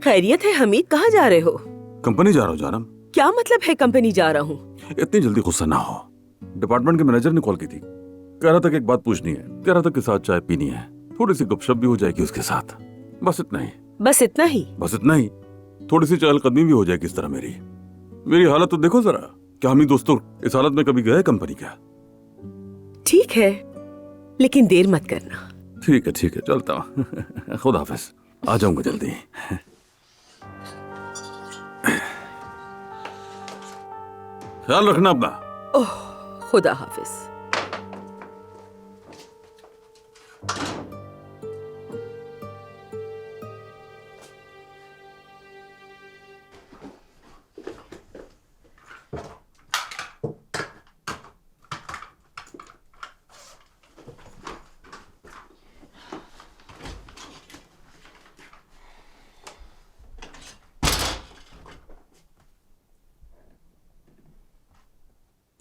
खैरियत है हमीद, कहाँ जा रहे हो? कंपनी जा रहा हूँ जानम। क्या मतलब है कंपनी जा रहा हूँ? इतनी जल्दी गुस्सा ना हो। डिपार्टमेंट के मैनेजर ने कॉल की थी, कह रहा था कि एक बात पूछनी है, कह रहा था कि साथ चाय पीनी है, थोड़ी सी गपशप भी हो जाएगी उसके साथ। बस इतना ही। बस इतना ही? बस इतना ही। थोड़ी सी चहलकदमी भी हो जाएगी इस तरह। मेरी हालत तो देखो जरा। क्या हम ही दोस्तों इस हालत में कभी गए कंपनी क्या? ठीक है, लेकिन देर मत करना। ठीक है चलता हूँ। खुदा हाफिज, आ जाऊंगा जल्दी। ख्याल रखना अपना। ओह, खुदा हाफिज।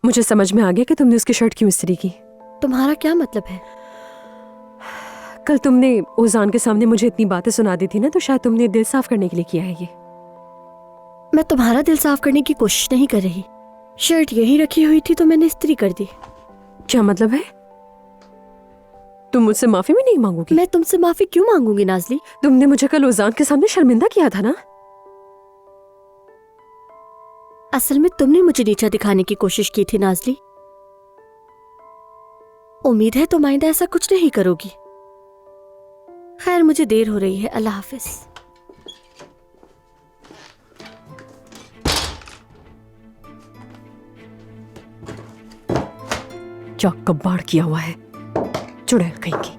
मुझे समझ में आ गया कि तुमने उसकी शर्ट क्यों इस्त्री की। तुम्हारा क्या मतलब है? कल तुमने ओजान के सामने मुझे इतनी बातें सुना दी थी ना, तो शायद तुमने दिल साफ करने के लिए किया है ये। मैं तुम्हारा दिल साफ करने की कोशिश नहीं कर रही। शर्ट यहीं रखी हुई थी तो मैंने इस्त्री कर दी। क्या मतलब है? तुम मुझसे माफी भी नहीं मांगोगी? मैं तुमसे माफी क्यों मांगूंगी नाजली? तुमने मुझे कल ओजान के सामने शर्मिंदा किया था ना। असल में तुमने मुझे नीचा दिखाने की कोशिश की थी नाजली। उम्मीद है तुम आइंदा ऐसा कुछ नहीं करोगी। खैर, मुझे देर हो रही है। अल्लाह हाफिज। क्या कबाड़ किया हुआ है, चुड़ैल कहीं की।